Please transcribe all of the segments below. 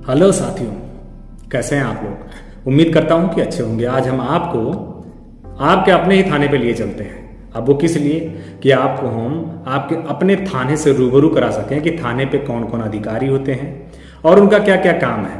Hello साथियों, कैसे हैं आप लोग। उम्मीद करता हूं कि अच्छे होंगे। आज हम आपको आपके अपने ही थाने पे लिए चलते हैं। अब वो किस लिए कि आपको हम आपके अपने थाने से रूबरू करा सकें कि थाने पे कौन कौन अधिकारी होते हैं और उनका क्या क्या काम है,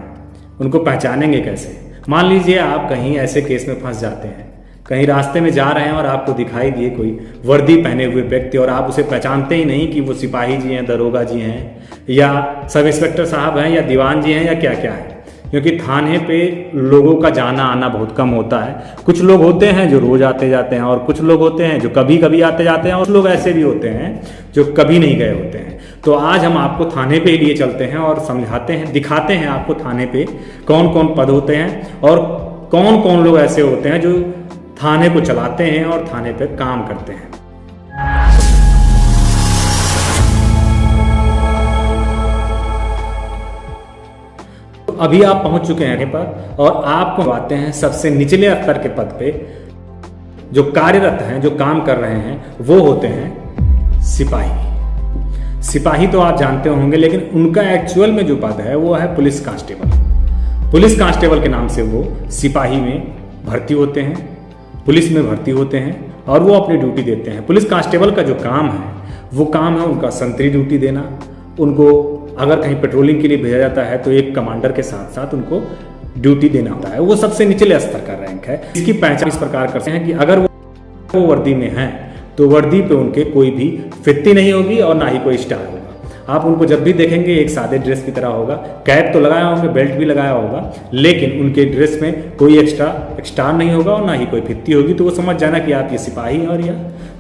उनको पहचानेंगे कैसे। मान लीजिए आप कहीं ऐसे केस में फंस जाते हैं, कहीं रास्ते में जा रहे हैं और आपको दिखाई दिए कोई वर्दी पहने हुए व्यक्ति और आप उसे पहचानते ही नहीं कि वो सिपाही जी हैं, दरोगा जी हैं या सब इंस्पेक्टर साहब हैं या दीवान जी हैं या क्या क्या है। क्योंकि थाने पे लोगों का जाना आना बहुत कम होता है। कुछ लोग होते हैं जो रोज आते जाते हैं और कुछ लोग होते हैं जो कभी कभी आते जाते हैं और कुछ लोग ऐसे भी होते हैं जो कभी नहीं गए होते हैं। तो आज हम आपको थाने पे लिए चलते हैं और समझाते हैं, दिखाते हैं आपको थाने पे कौन कौन पद होते हैं और कौन कौन लोग ऐसे होते हैं जो थाने को चलाते हैं और थाने पे काम करते हैं। अभी आप पहुंच चुके हैं पर और आपको आते हैं सबसे निचले स्तर के पद पे। जो कार्यरत हैं, जो काम कर रहे हैं, वो होते हैं सिपाही। सिपाही तो आप जानते होंगे, लेकिन उनका एक्चुअल में जो पद है वो है पुलिस कांस्टेबल। पुलिस कांस्टेबल के नाम से वो सिपाही में भर्ती होते हैं, पुलिस में भर्ती होते हैं और वो अपनी ड्यूटी देते हैं। पुलिस कांस्टेबल का जो काम है वो काम है उनका संतरी ड्यूटी देना। उनको अगर कहीं पेट्रोलिंग के लिए भेजा जाता है तो एक कमांडर के साथ साथ उनको ड्यूटी देना होता है। वो सबसे निचले स्तर का रैंक है। इसकी पहचान इस प्रकार करते हैं कि अगर वो वर्दी में हैं तो वर्दी पे उनके कोई भी फित्ती नहीं होगी और ना ही कोई स्टार होगा। आप उनको जब भी देखेंगे एक सादे ड्रेस की तरह होगा। कैप तो लगाया होंगे, बेल्ट भी लगाया होगा, लेकिन उनके ड्रेस में कोई एक्स्ट्रा स्टार नहीं होगा और ना ही कोई फित्ती होगी। तो वो समझ जाना कि आप ये सिपाही और या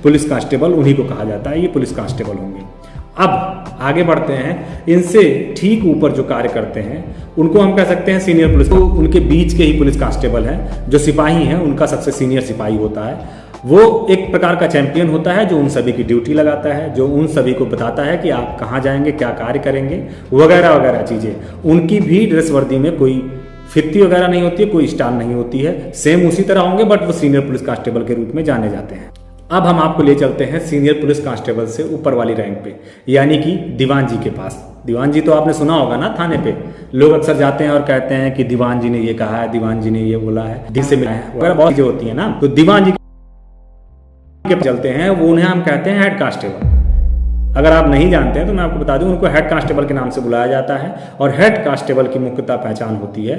पुलिस कांस्टेबल, उन्हीं को कहा जाता है, ये पुलिस कांस्टेबल होंगे। अब आगे बढ़ते हैं। इनसे ठीक ऊपर जो कार्य करते हैं उनको हम कह सकते हैं सीनियर पुलिस। तो उनके बीच के ही पुलिस कांस्टेबल हैं। जो सिपाही हैं उनका सबसे सीनियर सिपाही होता है। वो एक प्रकार का चैंपियन होता है जो उन सभी की ड्यूटी लगाता है, जो उन सभी को बताता है कि आप कहाँ जाएंगे, क्या कार्य करेंगे, वगैरह वगैरह चीज़ें। उनकी भी ड्रेस वर्दी में कोई फित्ती वगैरह नहीं होती है, कोई स्टार नहीं होती है, सेम उसी तरह होंगे, बट वो सीनियर पुलिस कांस्टेबल के रूप में जाने जाते हैं। अब हम आपको ले चलते हैं सीनियर पुलिस कांस्टेबल से ऊपर वाली रैंक पे, यानी कि दीवान जी के पास। दीवान जी तो आपने सुना होगा ना, थाने पे लोग अक्सर जाते हैं और कहते हैं कि दीवान जी ने ये कहा है, दीवान जी ने ये बोला है, दिल से मिला है, वगैरह बहुत चीजें होती है ना। तो दीवान जी के चलते हैं, वो उन्हें हम कहते हैं हेड कांस्टेबल। अगर आप नहीं जानते हैं तो मैं आपको बता दूं, उनको हेड कांस्टेबल के नाम से बुलाया जाता है। और हेड कांस्टेबल की मुख्यतः पहचान होती है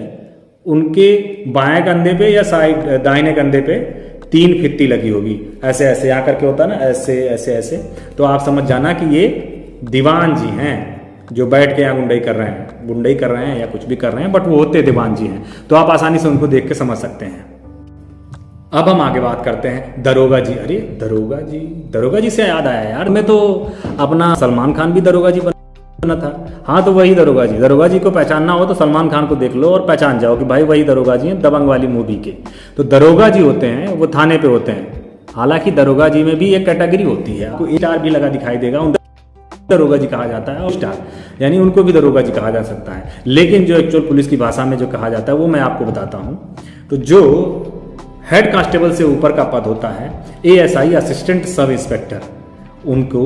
उनके बाएं कंधे पे या साइड दाहिने कंधे पे 3 फित्ती लगी होगी, ऐसे ऐसे यहाँ करके होता है ना, ऐसे ऐसे ऐसे। तो आप समझ जाना कि ये दीवान जी हैं जो बैठ के यहाँ गुंडई कर रहे हैं या कुछ भी कर रहे हैं, बट वो होते दीवान जी हैं। तो आप आसानी से उनको देख के समझ सकते हैं। अब हम आगे बात करते हैं दरोगा जी। अरे दरोगा जी से याद आया यार, मैं तो अपना सलमान खान भी दरोगा जी बना था। हाँ, तो वही दरोगा जी को पहचानना हो तो सलमान खान को देख लो और पहचान जाओ कि भाई वही दरोगा जी हैं दबंग वाली मूवी के। तो दरोगा जी होते हैं वो थाने पे होते हैं। हालांकि दरोगा जी में भी एक कैटेगरी होती है, आपको स्टार भी लगा दिखाई देगा, उन दरोगा जी कहा जाता है। और स्टार यानी उनको भी दरोगा जी कहा जा सकता है, लेकिन जो एक्चुअल पुलिस की भाषा में जो कहा जाता है वो मैं आपको बताता हूँ। तो जो हेड कांस्टेबल से ऊपर का पद होता है ASI, असिस्टेंट सब इंस्पेक्टर, उनको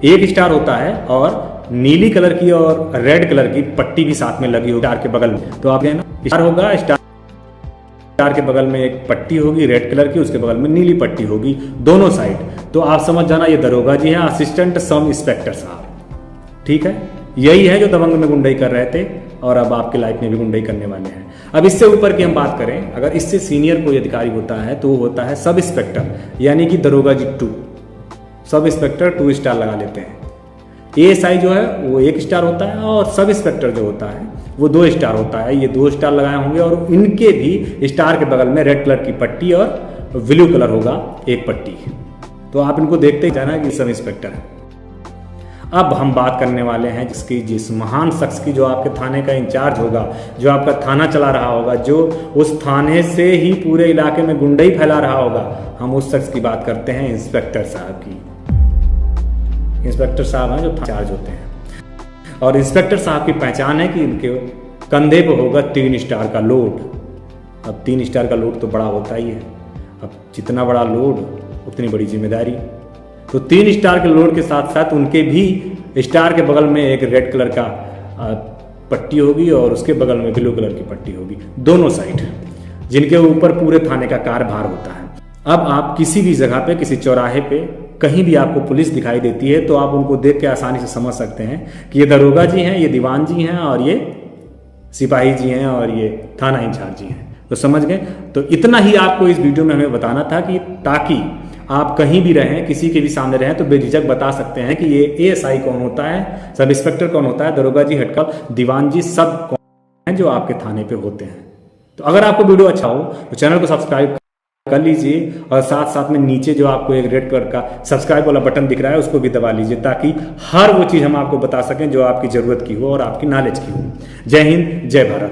1 स्टार होता है और नीली कलर की और रेड कलर की पट्टी भी साथ में लगी होगी स्टार के बगल में। तो आप ना स्टार होगा, स्टार के बगल में एक पट्टी होगी रेड कलर की, उसके बगल में नीली पट्टी होगी दोनों साइड। तो आप समझ जाना ये दरोगा जी हैं, असिस्टेंट सब इंस्पेक्टर साहब। ठीक है, यही है जो दबंग में गुंडई कर रहे थे और अब आपके लाइफ में भी गुंडई करने वाले हैं। अब इससे ऊपर की हम बात करें, अगर इससे सीनियर कोई अधिकारी होता है तो वो होता है सब इंस्पेक्टर, यानी कि दरोगा जी 2। सब इंस्पेक्टर 2 स्टार लगा लेते हैं। ASI जो है वो 1 स्टार होता है और सब इंस्पेक्टर जो होता है वो 2 स्टार होता है। ये 2 स्टार लगाए होंगे और इनके भी स्टार के बगल में रेड कलर की पट्टी और ब्लू कलर होगा एक पट्टी। तो आप इनको देखते ही जाना कि सब इंस्पेक्टर है। अब हम बात करने वाले हैं जिस महान शख्स की, जो आपके थाने का इंचार्ज होगा, जो आपका थाना चला रहा होगा, जो उस थाने से ही पूरे इलाके में गुंडई फैला रहा होगा। हम उस शख्स की बात करते हैं इंस्पेक्टर साहब की। इंस्पेक्टर साहब हैं जो इंचार्ज होते हैं और इंस्पेक्टर साहब की पहचान है कि इनके कंधे पे होगा 3 स्टार का लोड। अब 3 स्टार का लोड तो बड़ा होता ही है, अब जितना बड़ा लोड उतनी बड़ी जिम्मेदारी। तो 3 स्टार के लोड के साथ साथ उनके भी स्टार के बगल में एक रेड कलर का पट्टी होगी और उसके बगल में ब्लू कलर की पट्टी होगी, दोनों साइड, जिनके ऊपर पूरे थाने का कार्यभार होता है। अब आप किसी भी जगह पे, किसी चौराहे पे, कहीं भी आपको पुलिस दिखाई देती है तो आप उनको देख के आसानी से समझ सकते हैं कि ये दरोगा जी हैं, ये दीवान जी हैं और ये सिपाही जी हैं और ये थाना इंचार्ज जी हैं। तो समझ गए। तो इतना ही आपको इस वीडियो में हमें बताना था कि ताकि आप कहीं भी रहें, किसी के भी सामने रहें तो बेझिझक बता सकते हैं कि ये एएसआई कौन होता है, सब इंस्पेक्टर कौन होता है, दरोगा जी हटकर दीवान जी सब कौन हैं जो आपके थाने पे होते हैं। तो अगर आपको वीडियो अच्छा हो तो चैनल को सब्सक्राइब कर लीजिए और साथ साथ में नीचे जो आपको एक रेड कलर का सब्सक्राइब वाला बटन दिख रहा है उसको भी दबा लीजिए, ताकि हर वो चीज़ हम आपको बता सकें जो आपकी ज़रूरत की हो और आपकी नॉलेज की हो। जय हिंद, जय भारत।